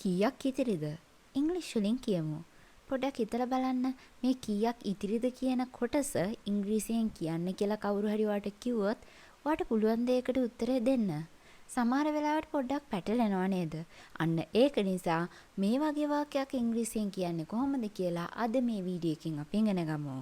කීයක් ඉතිරිද? ඉංග්‍රීසි වලින් කියමු. පොඩ්ඩක් හිතලා බලන්න මේ කීයක් ඉතිරිද කියන කොටස ඉංග්‍රීසියෙන් කියන්න කියලා කවුරු හරි ඔයාලට කිව්වොත් ඔයාලට පුළුවන් දෙයකට උත්තරය දෙන්න. සමහර වෙලාවට පොඩ්ඩක් පැටලෙනවා නේද? අන්න ඒක නිසා මේ වගේ වාක්‍යයක් ඉංග්‍රීසියෙන් කියන්නේ කොහොමද කියලා අද මේ වීඩියෝ එකෙන් අපි ඉගෙන ගමු.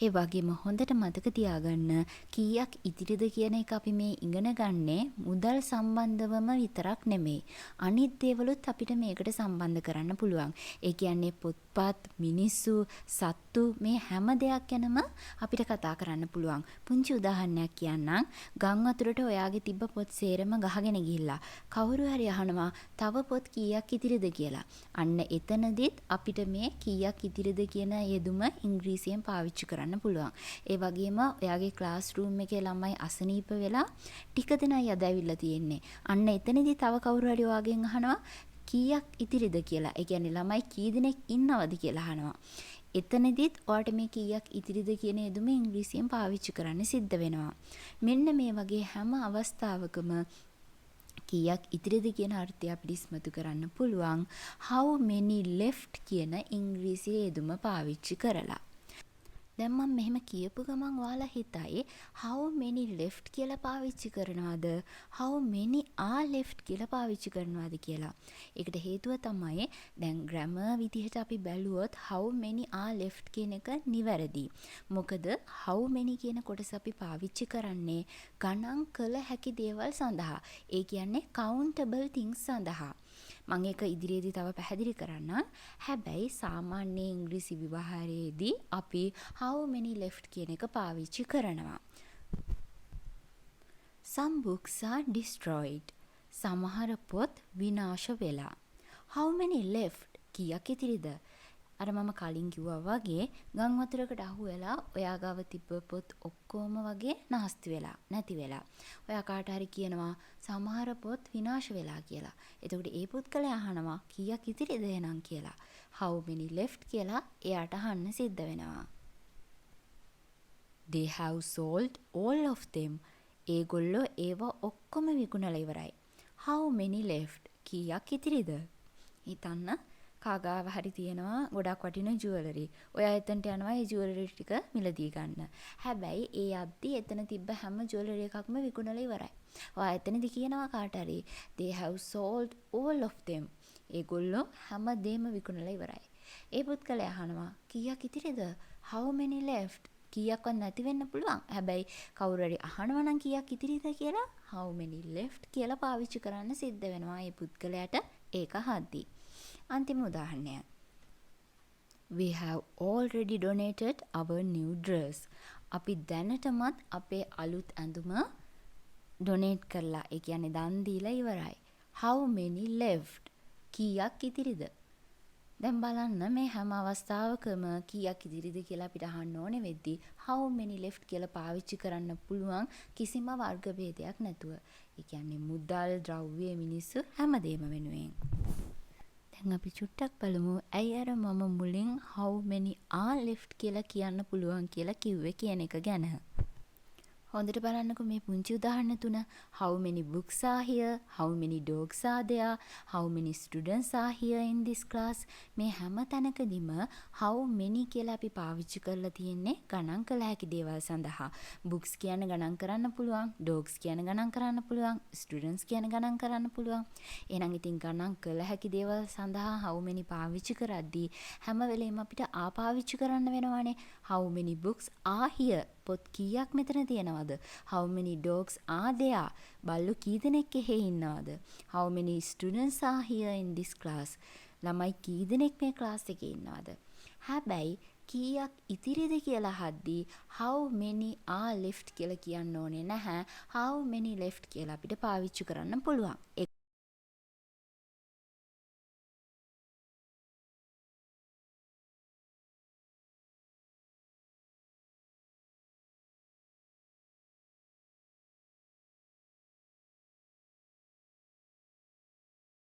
ඒ වගේම හොඳට මතක තියාගන්න කීයක් ඉතිරිද කියන එක අපි මේ ඉගෙන ගන්නේ මුදල් සම්බන්ධවම විතරක් නෙමෙයි. අනිත් දේවලුත් අපිට මේකට සම්බන්ධ කරන්න පුළුවන්. ඒ කියන්නේ පොත්පත්, මිනිස්සු, සත්තු මේ හැම දෙයක් ගැනම අපිට කතා කරන්න පුළුවන්. පුංචි උදාහරණයක් කියන්නම්. ගම් වතුරට ඔයාගේ තිබ්බ පොත් සේරම ගහගෙන ගිහිල්ලා කවුරු හරි අහනවා තව පොත් කීයක් ඉතිරිද කියලා. අන්න එතනදිත් අපිට මේ කීයක් ඉතිරිද කියන යෙදුම ඉංග්‍රීසියෙන් පාවිච්චි කරන්න පුළුවන්. ඒ වගේම ඔයාගේ ක්ලාස් රූම් එකේ ළමයි අසනීප වෙලා ටික දෙනයි අද ඇවිල්ලා තියෙන්නේ. අන්න එතනදී තව කවුරු හරි ඔයාගෙන් අහනවා කීයක් ඉතිරිද කියලා. ඒ කියන්නේ ළමයි කී දෙනෙක් ඉන්නවද කියලා අහනවා. එතනදිත් ඔයාලට මේ කීයක් ඉතිරිද කියන යෙදුම ඉංග්‍රීසියෙන් පාවිච්චි කරන්න සිද්ධ වෙනවා. මෙන්න මේ වගේ හැම අවස්ථාවකම කීයක් ඉතිරිද කියන අර්ථය අපිට ඉස්මතු කරන්න පුළුවන් how many left කියන ඉංග්‍රීසි යෙදුම පාවිච්චි කරලා. දැන් මම මෙහෙම කියපු ගමන් ඔයාලා හිතයි how many left කියලා පාවිච්චි කරනවද how many are left කියලා පාවිච්චි කරනවද කියලා. ඒකට හේතුව තමයි දැන් grammar විදිහට අපි බැලුවොත් how many are left කියන එක නිවැරදි. මොකද how many කියන කොටස අපි පාවිච්චි කරන්නේ ගණන් කළ හැකි දේවල් සඳහා. ඒ කියන්නේ countable things සඳහා. මම ඒක ඉදිරියේදී තව පැහැදිලි කරන්නම්. හැබැයි සාමාන්‍ය ඉංග්‍රීසි විවහාරයේදී අපි how many left කියන එක පාවිච්චි කරනවා. Some books are destroyed. සමහර පොත් විනාශ වෙලා. How many left? කීයක් ඉතිරිද? අර මම කලින් කිව්වා වගේ ගම් වතුරකට අහු වෙලා ඔයා ගාව තිබ්බ පොත් ඔක්කොම වගේ නාස්ති වෙලා නැති වෙලා. ඔයා කාට හරි කියනවා සමහර පොත් විනාශ වෙලා කියලා. එතකොට ඒ පුත්කලයා අහනවා කීයක් ඉතිරිද එහෙනම් කියලා. How many left කියලා එයාට අහන්න සිද්ධ වෙනවා. They have sold all of them. ඒගොල්ලෝ ඒව ඔක්කොම විකුණලා ඉවරයි. How many left? කීයක් ඉතිරිද? හිතන්න කාගාව හරි තියෙනවා ගොඩක් වටින ජුවලරි. ඔයා එතනට යනවා ඒ ජුවලරි ටික මිලදී ගන්න. හැබැයි ඒ අද්දි එතන තිබ්බ හැම ජුවලරි එකක්ම විකුණලා ඉවරයි. ඔයා එතනදි කියනවා කාට හරි they have sold all of them. ඒගොල්ලෝ හැම දෙම විකුණලා ඉවරයි. ඒ පුත්කලයා අහනවා කීයක් ඉතිරිද? How many left? කීයක්වත් නැති වෙන්න පුළුවන්. හැබැයි කවුරු හරි අහනවා නම් කීයක් ඉතිරිද කියලා how many left කියලා පාවිච්චි කරන්න සිද්ධ වෙනවා ඒ පුත්කලයාට ඒක අහද්දි. අන්තිම උදාහරණය. We have already donated our new dress. අපි දැනටමත් අපේ අලුත් ඇඳුම donate කරලා ඒ කියන්නේ දන් දීලා ඉවරයි. How many left? කීයක් ඉතිරිද? දැන් බලන්න මේ හැම අවස්ථාවකම කීයක් ඉදිරිද කියලා අපිට අහන්න ඕනේ වෙද්දි how many left කියලා පාවිච්චි කරන්න පුළුවන් කිසිම වර්ග ભેදයක් නැතුව. ඒ කියන්නේ මුදල්, ද්‍රව්‍ය, මිනිස්සු හැමදේම වෙනුවෙන්. දැන් අපි චුට්ටක් බලමු ඇයි අර මම මුලින් how many are left කියලා කියන්න පුළුවන් කියලා කිව්වේ කියන එක ගැන. හොඳට බලන්නකෝ මේ පුංචි උදාහරණ තුන. How many books are here? How many dogs are there? How many students are here in this class? මේ හැම තැනකදීම how many කියලා අපි පාවිච්චි කරලා තියෙන්නේ ගණන් කළ හැකි දේවල් සඳහා. books කියන ගණන් කරන්න පුළුවන්, dogs කියන ගණන් කරන්න පුළුවන්, students කියන ගණන් කරන්න පුළුවන්. එහෙනම් ඉතින් ගණන් කළ හැකි දේවල් සඳහා how many පාවිච්චි කරද්දී හැම වෙලේම අපිට ආ පාවිච්චි කරන්න වෙනවානේ. How many books are here? පොත් කීයක් මෙතන තියෙනවද? How many dogs are there? බල්ලෝ කී දෙනෙක් එහෙ ඉන්නවද? How many students are here in this class? ළමයි කී දෙනෙක් මේ ක්ලාස් එකේ ඉන්නවද? හැබැයි කීයක් ඉතිරිද කියලා අහද්දී how many are left කියලා කියන්න ඕනේ නැහැ. How many left කියලා අපිට පාවිච්චි කරන්න පුළුවන්.